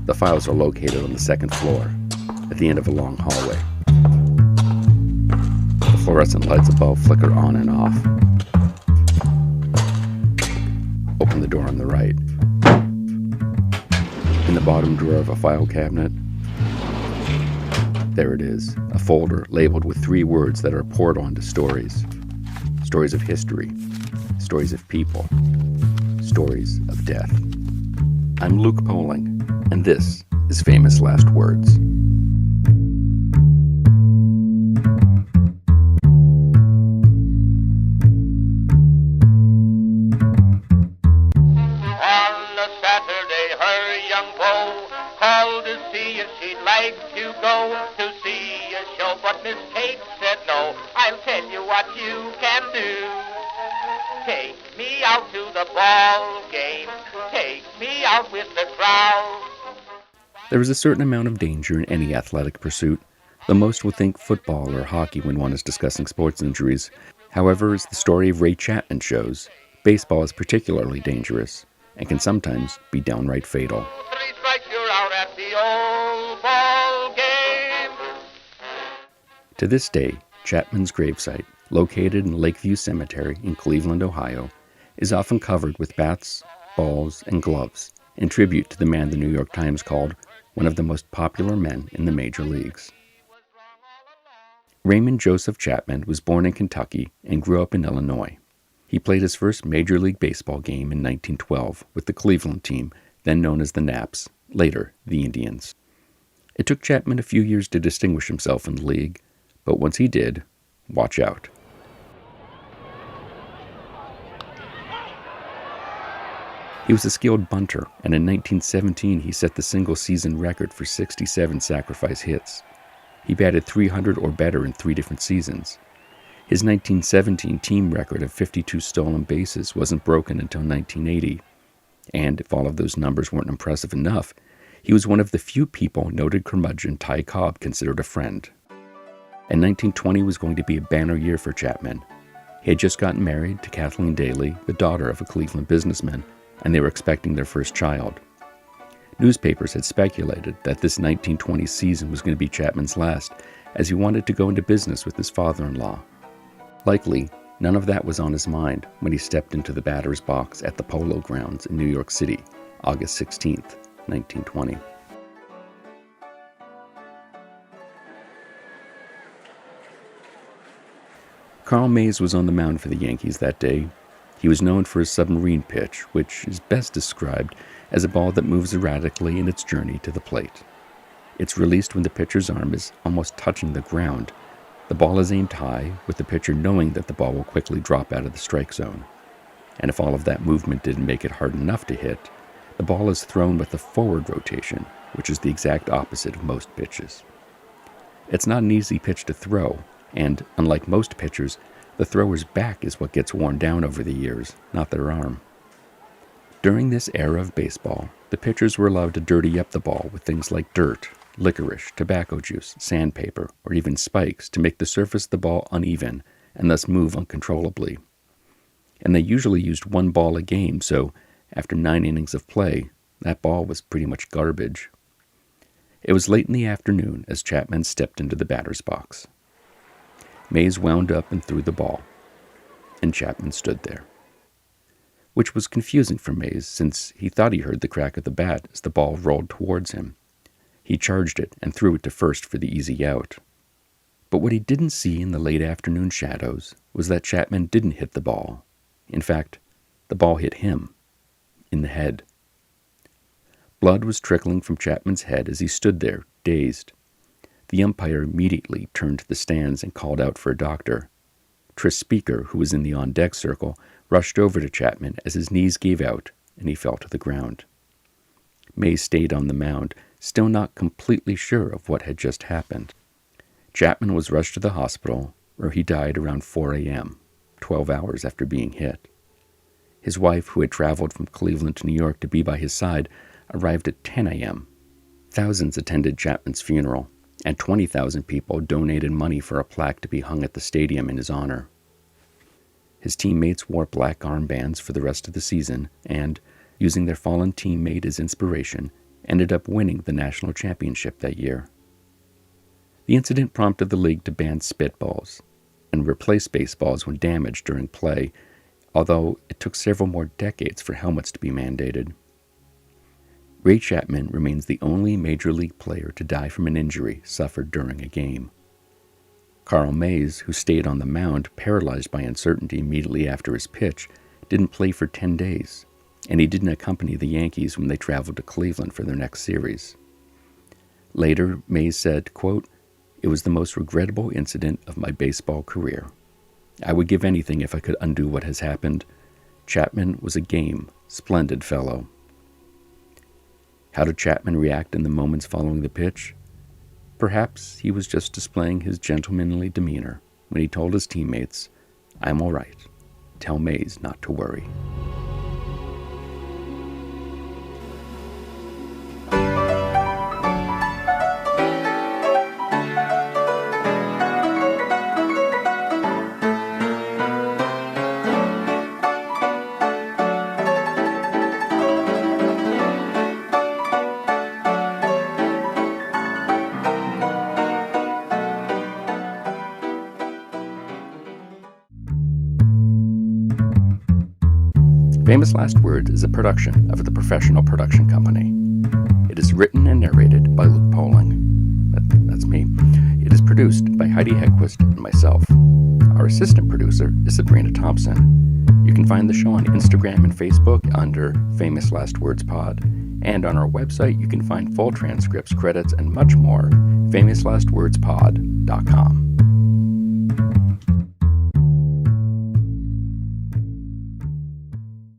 The files are located on the second floor, at the end of a long hallway. The fluorescent lights above flicker on and off. Open the door on the right. In the bottom drawer of a file cabinet, there it is, a folder labeled with 3 words that are poured onto stories. Stories of history, stories of people, stories of death. I'm Luke Poling, and this is Famous Last Words. On a Saturday, her young beau called to see if she'd like to go to see a show, but Miss Kate said no. I'll tell you what you can do. Take me out to the ball game. Take me out with the crowd. There is a certain amount of danger in any athletic pursuit, though most would think football or hockey when one is discussing sports injuries. However, as the story of Ray Chapman shows, baseball is particularly dangerous and can sometimes be downright fatal. 3 strikes, you're out at the old ball game. To this day, Chapman's gravesite, located in Lakeview Cemetery in Cleveland, Ohio, is often covered with bats, balls, and gloves in tribute to the man the New York Times called one of the most popular men in the major leagues. Raymond Joseph Chapman was born in Kentucky and grew up in Illinois. He played his first Major League Baseball game in 1912 with the Cleveland team, then known as the Naps, later the Indians. It took Chapman a few years to distinguish himself in the league, but once he did, watch out. He was a skilled bunter, and in 1917 he set the single-season record for 67 sacrifice hits. He batted .300 or better in 3 different seasons. His 1917 team record of 52 stolen bases wasn't broken until 1980, and if all of those numbers weren't impressive enough, he was one of the few people noted curmudgeon Ty Cobb considered a friend. And 1920 was going to be a banner year for Chapman. He had just gotten married to Kathleen Daly, the daughter of a Cleveland businessman, and they were expecting their first child. Newspapers had speculated that this 1920 season was going to be Chapman's last, as he wanted to go into business with his father-in-law. Likely, none of that was on his mind when he stepped into the batter's box at the Polo Grounds in New York City, August 16, 1920. Carl Mays was on the mound for the Yankees that day. He was known for his submarine pitch, which is best described as a ball that moves erratically in its journey to the plate. It's released when the pitcher's arm is almost touching the ground. The ball is aimed high, with the pitcher knowing that the ball will quickly drop out of the strike zone. And if all of that movement didn't make it hard enough to hit, the ball is thrown with a forward rotation, which is the exact opposite of most pitches. It's not an easy pitch to throw, and unlike most pitchers, the thrower's back is what gets worn down over the years, not their arm. During this era of baseball, the pitchers were allowed to dirty up the ball with things like dirt, licorice, tobacco juice, sandpaper, or even spikes to make the surface of the ball uneven and thus move uncontrollably. And they usually used 1 ball a game, so after 9 innings of play, that ball was pretty much garbage. It was late in the afternoon as Chapman stepped into the batter's box. Mays wound up and threw the ball, and Chapman stood there. Which was confusing for Mays, since he thought he heard the crack of the bat as the ball rolled towards him. He charged it and threw it to first for the easy out. But what he didn't see in the late afternoon shadows was that Chapman didn't hit the ball. In fact, the ball hit him, in the head. Blood was trickling from Chapman's head as he stood there, dazed. The umpire immediately turned to the stands and called out for a doctor. Tris Speaker, who was in the on-deck circle, rushed over to Chapman as his knees gave out and he fell to the ground. Mays stayed on the mound, still not completely sure of what had just happened. Chapman was rushed to the hospital, where he died around 4 a.m., 12 hours after being hit. His wife, who had traveled from Cleveland to New York to be by his side, arrived at 10 a.m. Thousands attended Chapman's funeral, and 20,000 people donated money for a plaque to be hung at the stadium in his honor. His teammates wore black armbands for the rest of the season, and, using their fallen teammate as inspiration, ended up winning the national championship that year. The incident prompted the league to ban spitballs and replace baseballs when damaged during play, although it took several more decades for helmets to be mandated. Ray Chapman remains the only major league player to die from an injury suffered during a game. Carl Mays, who stayed on the mound paralyzed by uncertainty immediately after his pitch, didn't play for 10 days, and he didn't accompany the Yankees when they traveled to Cleveland for their next series. Later, Mays said, quote, "It was the most regrettable incident of my baseball career. I would give anything if I could undo what has happened. Chapman was a game, splendid fellow." How did Chapman react in the moments following the pitch? Perhaps he was just displaying his gentlemanly demeanor when he told his teammates, "I'm all right. Tell Mays not to worry." Famous Last Words is a production of the Professional Production Company. It is written and narrated by Luke Poling. That's me. It is produced by Heidi Hegquist and myself. Our assistant producer is Sabrina Thompson. You can find the show on Instagram and Facebook under Famous Last Words Pod. And on our website, you can find full transcripts, credits, and much more, famouslastwordspod.com.